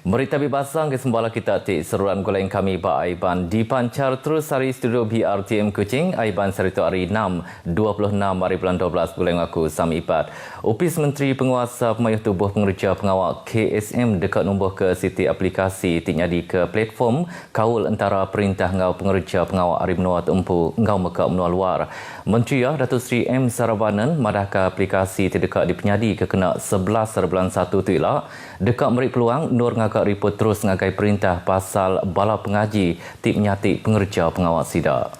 Berita bebasang ke sembala kita tik seruan goleng kami ba Aiban dipancar terus hari studio BRTM Kuching Aiban Sarito hari 6 26 hari bulan 12 goleng aku Sam Ipat. Opis Menteri Penguasa Pemayuh Tubuh Pengerja Pengawal KSM dekat nombor ke siti aplikasi tik nyadi ke platform kaul antara perintah ngau pengerja pengawal hari menua tempu ngau meka menua luar. Menteri Datuk Seri M Sarabanan madah ke aplikasi terdekat di penyadi ke kena 11 bulan 1 tu ialah dekat beri peluang Nur ngagak riput terus ngagai perintah pasal bala pengaji tip nyati pengerja pengawal sidak.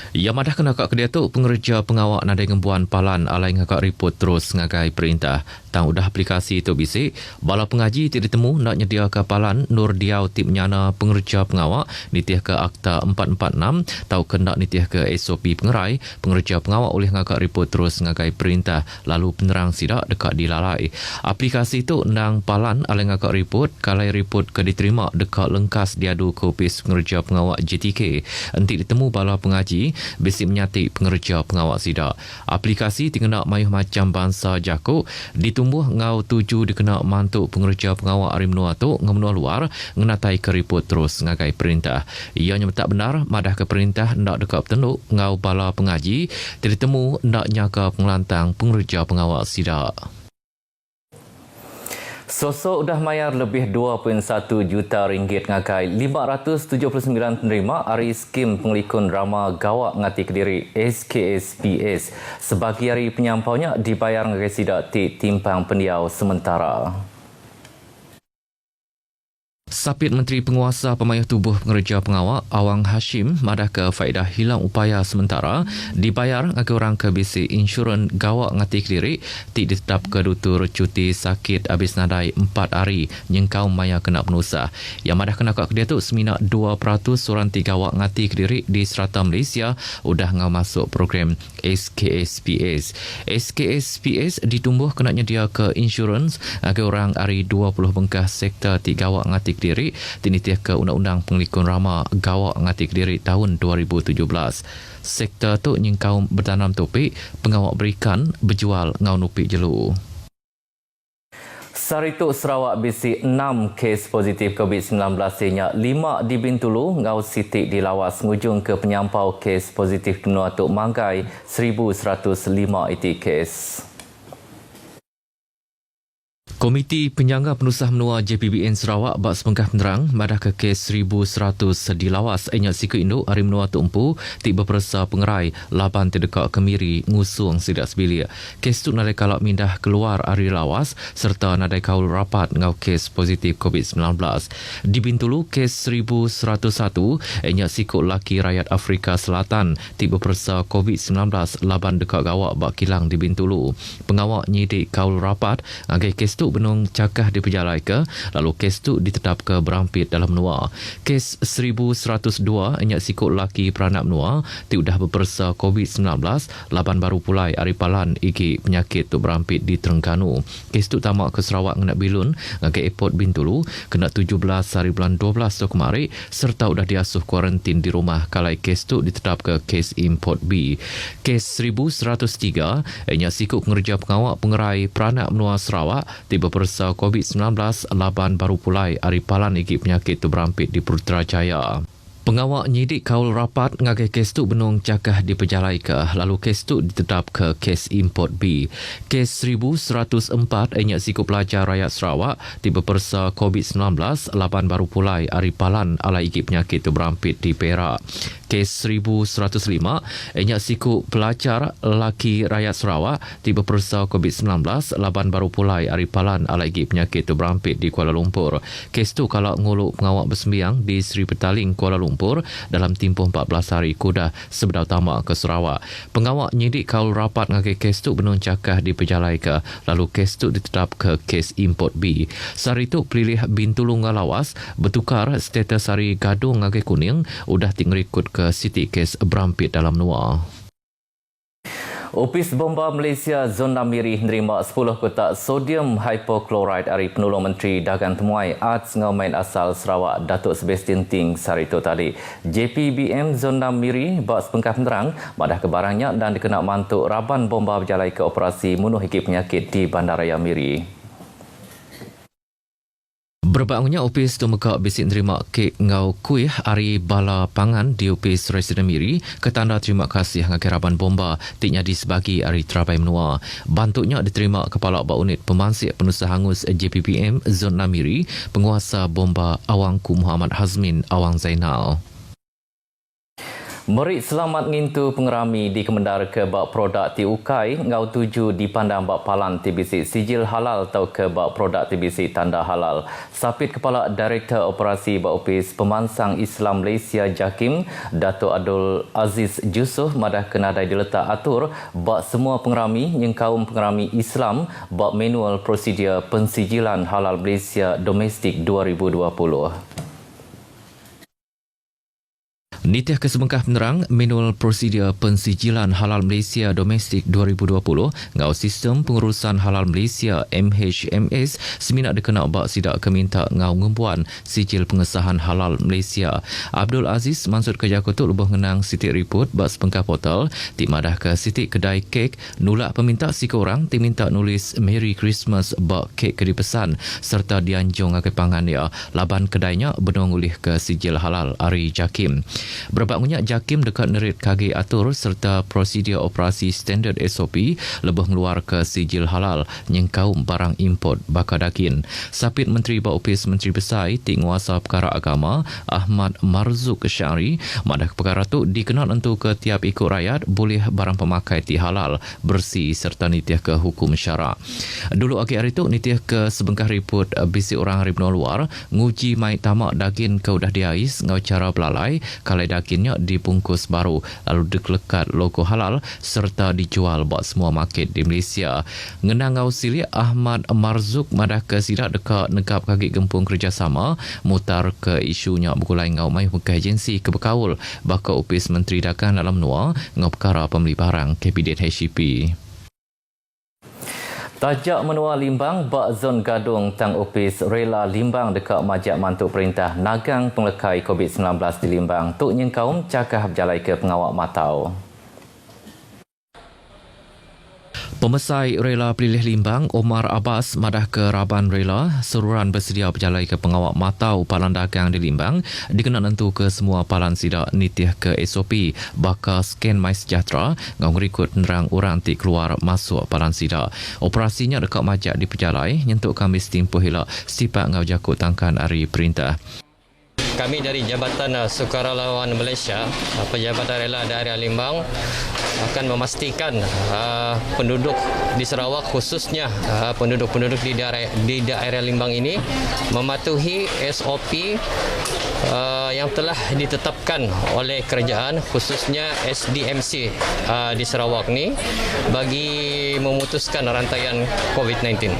Ia madah kena kat kedai tu pengerja pengawal nadai ngembuan palan alai ngagak riput terus ngagai perintah. Tang udah aplikasi tu bisik, bala pengaji tidak ditemu nak nyedia ke palan Nur Diau tip nyana pengerja pengawal nitiah ke Akta 446 tau kena nitiah ke SOP pengerai pengerja pengawal oleh ngagak riput terus ngagai perintah lalu penerang sidak dekat dilalai. Aplikasi tu nang palan alai ngagak riput kalai riput ke diterima dekat lengkas diadu ke opis pengerja pengawal JTK. Entik ditemu bala pengaji bisik menyati pengerja pengawal sidak. Aplikasi tinggal mayuh macam bangsa jakuk ditumbuh ngau tuju dikena mantuk pengerja pengawal ari menua tu ngemenua luar ngenatai keriput terus ngagai perintah. Ianya tak benar madah ke perintah ndak dekat petenduk ngau bala pengaji ditemu ndak nyaka pengelantang pengerja pengawal sidak. Sosok udah mayar lebih 2.1 juta ringgit ngagai 579 penerima hari skim pengelikun drama Gawak Ngati Kediri SKSPS. Sebagai hari penyampaunya dibayar ngagai sidak timpang pendiau sementara. Sapit Menteri Penguasa Pemayuh Tubuh Pengerja Pengawal Awang Hashim madah ke faedah hilang upaya sementara dibayar ngagai orang ke bisi insurans Gawak Ngati Kediri tik ditetap ke dutur cuti sakit habis nadai 4 hari nyengkau maya kena penusah. Yang madah kena kat kedai tu semina 2% suranti Gawak Ngati Kediri di serata Malaysia udah ngau masuk program SKSPS. SKSPS ditumbuh kena nyedia ke insurans ngagai orang hari 20 bengkah sektor ti Gawak Ngati Kediri tinitiah ke Undang-Undang Pengelikun Rama Gawak Ngati Kediri tahun 2017. Sektor tu nyengkau bertanam topik, pengawak berikan, berjual ngau nupik jelu. Sarito Sarawak bisik 6 kes positif COVID-19 sehingga 5 di Bintulu ngau sitik di lawas ngujung ke penyampau kes positif penua Tok Manggai 1105 itu kes. Komiti Penyangga Penusah Menua JPBN Sarawak bak sepengkah penerang madah ke kes 1100 di lawas enyat siku induk hari menua tumpu tik berperasa pengerai laban terdekat Kemiri ngusung sidak sebilia. Kes tu nadai kalak mindah keluar hari lawas serta nadai kaul rapat ngau kes positif COVID-19. Di Bintulu kes 1101 enyat siku laki rakyat Afrika Selatan tik berperasa COVID-19 laban dekat Gawak bak kilang di Bintulu. Pengawak nyidik kaul rapat ngagai kes tu benung cakah diperjalai ke lalu kes tu ditetap ke berampit dalam menua. Kes 1102 enyat sikut laki peranak menua ti udah berpersa COVID-19 laban baru pulai aripalan iki penyakit tu berampit di Terengganu. Kes tu tamak ke Sarawak ngenak bilun ngagai airport Bintulu kena 17 hari bulan 12 tu kemari serta udah diasuh kuarantin di rumah kalai kes tu ditetap ke kes import B. Kes 1103 enyat sikut pengerja pengawak pengerai peranak menua Sarawak tiba persa COVID-19 laban baru pulai aripalan iki penyakit tu berampit di Putrajaya. Pengawak nyidik kaul rapat ngagai kes tu benung cakah diperjalai ke lalu kes tu ditetap ke kes import B. Kes 1104 enyat siku pelajar rakyat Sarawak tiba persa COVID-19 laban baru pulai aripalan ala iki penyakit tu berampit di Perak. Kes 1105 enyat siku pelajar laki rakyat Sarawak tiba persa COVID-19 laban baru pulai aripalan ala iki penyakit tu berampit di Kuala Lumpur. Kes tu kalau nguluk pengawak bersembiang di Sri Petaling Kuala Lumpur dalam tempoh 14 hari kuda sebedau tamak ke Sarawak. Pengawak nyidik kaul rapat ngagai kes tu benung cakah diperjalai ke lalu kes tu ditetap ke kes import B. Sari tu pilih Bintulu ngalawas bertukar status hari gadung ngagai kuning udah tinggerikut ke siti kes berampit dalam menua. Opis Bomba Malaysia Zona Miri menerima 10 kotak sodium hypochlorite dari penolong Menteri Dagang Temuai Arts Ngaumain asal Sarawak Datuk Sebastian Ting Sarito tadi. JPBM Zona Miri bak sepengkah penerang madah ke barangnya dan dikena mantuk raban bomba berjalai ke operasi munuh hikip penyakit di Bandaraya Miri. Berbaangnya opis tu meka bisik nerima kek ngau kuih hari bala pangan di opis Residen Miri ketanda terima kasih ngakiraban bomba tiknya disebagi hari terabai menua. Bantuknya diterima Kepala Bak Unit Pemansik Penusah Hangus JPPM Zon Namiri, penguasa bomba Awangku Muhammad Hazmin Awang Zainal. Merik selamat ngintu pengerami di Kemendar ke bak produk TUKAI ngau tuju dipandang bak palan TBC sijil halal atau ke bak produk TBC tanda halal. Sapit Kepala Direktur Operasi Bak Opis Pemansang Islam Malaysia JAKIM Dato' Abdul Aziz Jusoh madah kenadai diletak atur bak semua pengerami yang kaum pengerami Islam bak manual prosedur pensijilan halal Malaysia domestik 2020. Nitiah Kesebengkah penerang Manual Prosedur Pensijilan Halal Malaysia Domestik 2020 ngau Sistem Pengurusan Halal Malaysia MHMS seminak dikena bak sidak keminta ngau ngembuan sijil pengesahan halal Malaysia. Abdul Aziz Mansud Kejakutuk lebih ngenang sitik report bak Sepengkah portal timadah ke sitik kedai kek nulak peminta si korang diminta nulis Merry Christmas bak kek kedipesan serta dianjung ke pangan dia laban kedainya benong ulih ke sijil halal Ari JAKIM. Berbaknya JAKIM dekat nerit kagi atur serta prosedur operasi standard SOP lebih ngeluar ke sijil halal nyengkau barang import bakadakin. Sapit Menteri Bak Opis Menteri Besar Tinguasa Perkara Agama Ahmad Marzuk Syari madah perkara tu dikenal untuk ke tiap ikut rakyat boleh barang pemakai ti halal bersih serta nitiah ke hukum syarak. Dulu akhir hari tu nitiah ke sebengkah report bisi orang hari benua luar nguji mai tamak daging ke udah diais ngau cara belalai kalai dagingnya dibungkus baru lalu dikelekat logo halal serta dijual buat semua market di Malaysia. Ngenang ngau silik Ahmad Marzuk madah ke sidak dekat negap kaki gempung kerjasama mutar ke isunya bukulai ngau mai muka agensi kebekaul bakal Opis Menteri Dagang dalam menua ngau perkara pembeli barang Kabinet HCP. Tajak menua Limbang bak zon Gadung tang Opis rela Limbang dekat majak mantuk perintah nagang penglekai COVID-19 di Limbang tuk nyengkaum cakah berjalai ke pengawak matau. Pemesai Rela Pilih Limbang Omar Abbas madah ke Raban Rela seruran bersedia berjalai ke pengawak matau palan dagang di Limbang dikenal tentu ke semua palan sidak nitiah ke SOP bakal scan My Sejahtera ngau ngerikut nerang orang ti keluar masuk palan sidak. Operasinya dekat majak diperjalai nyentuk Khamis timpuh hilak setiap ngau jakut tangkan hari perintah. Kami dari Jabatan Sukarelawan Malaysia, Jabatan Rela Daerah Limbang akan memastikan penduduk di Sarawak khususnya penduduk-penduduk di daerah Limbang ini mematuhi SOP yang telah ditetapkan oleh kerajaan khususnya SDMC di Sarawak ni bagi memutuskan rantaian COVID-19.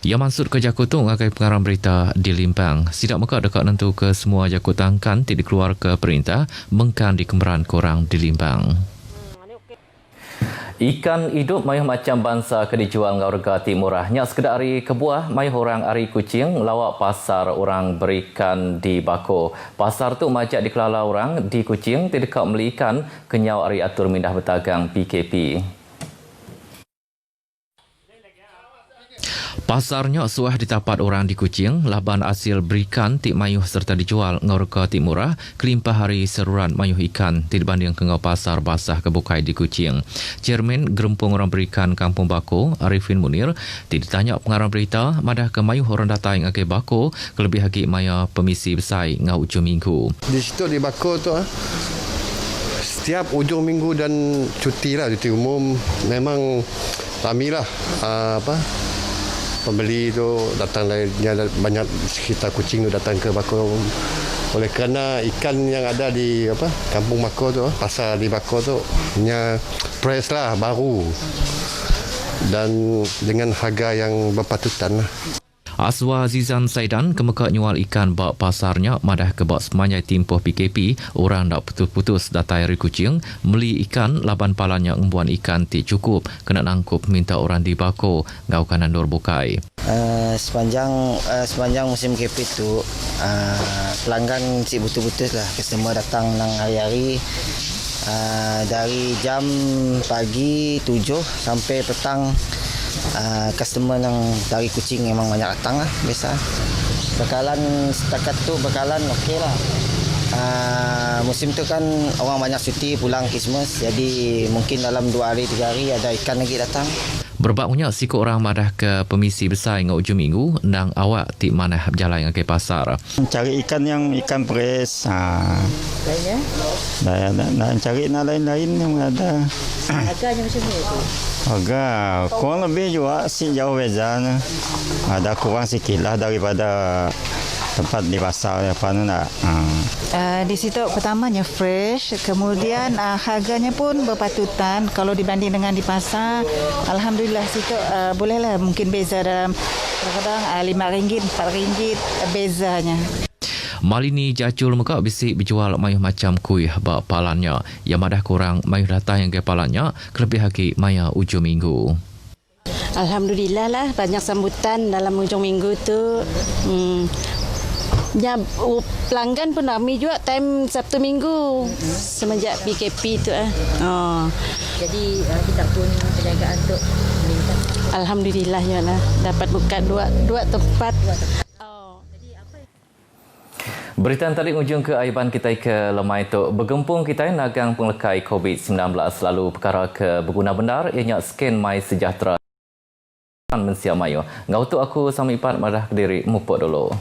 Ia maksud ke Jakutung akai pengarang berita di Limbang. Sidak meka dekat nentu ke semua Jakutang kan tidak keluar ke perintah mengkan di kemberan korang di Limbang. Ikan hidup mayuh macam bangsa ke dijual ngau rega timurah. Nyak sekedar hari kebuah mayuh orang hari kucing lawak pasar orang berikan di Bako. Pasar tu majak dikelala orang di kucing tidak meli ikan kenyau hari atur mindah bertagang PKP. Pasarnya suah ditapat orang di Kuching, laban hasil berikan tik mayuh serta dijual ngorga tik murah, kelimpah hari seruran mayuh ikan dibanding ke ngau pasar basah kebukai di Kuching. Chairman Gerempung Orang Berikan Kampung Bako, Arifin Munir, ditanya pengarang berita, madah ke mayuh orang datang ke Bako, kelebih lagi maya pemisi besar ngau ujung minggu. Di situ di Bako tu, setiap ujung minggu dan cuti umum, memang ramailah pembeli tu datang banyak sekitar Kuching tu datang ke Bako oleh kerana ikan yang ada di Kampung Bako tu, pasar di Bako tu punya price lah baru dan dengan harga yang berpatutan lah. Aswa Zizan Saidan kemekak nyual ikan bak pasarnya madah ke bak semanjai timpoh PKP orang tak putus-putus datai dari Kuching meli ikan laban palannya embuan ikan ti cukup kena nangkup minta orang di Bako ngau kanan dor bukai. Sepanjang musim KP tu pelanggan si putus-putus lah, customer datang nang hari-hari dari jam pagi 7 sampai petang. Customer yang dari Kuching memang banyak datang lah biasa. Bekalan setakat tu bekalan okey lah. Musim tu kan orang banyak cuti pulang Christmas, jadi mungkin dalam 2 hari 3 hari ada ikan lagi datang. Berbaknya sikut orang madah ke pemisi besar hingga ujung minggu nang awak ti manah berjalan ke pasar. Cari ikan yang ikan pres. Lainnya? Dan cari yang lain-lain yang ada. Harganya macam mana tu? Harga kurang lebih juga sih jauh bezanya. Ada kurang sikit lah daripada tempat di pasar apa tu nak. Di situ pertamanya fresh, kemudian harganya pun berpatutan. Kalau dibanding dengan di pasar, alhamdulillah situ bolehlah mungkin beza dalam kadang-kadang RM5, RM4 bezanya. Malini jacul muka bisik berjual mayuh macam kuih bak palannya. Yang madah kurang mayuh datang yang ke palannya, kelebih lagi maya ujung minggu. Alhamdulillah lah banyak sambutan dalam ujung minggu tu. Pelanggan pun ramai juga time Sabtu Minggu semenjak PKP tu. Jadi kita pun perniagaan untuk meningkat. Alhamdulillah ya lah dapat buka dua tempat. Berita tarik ujung ke aiban kita ke lemai tu. Bergempung kita nagang penglekai COVID-19 lalu perkara ke berguna benar ianya scan My Sejahtera mensia mayu. Ngau tu aku sama ipat madah Kediri mupuk dulu.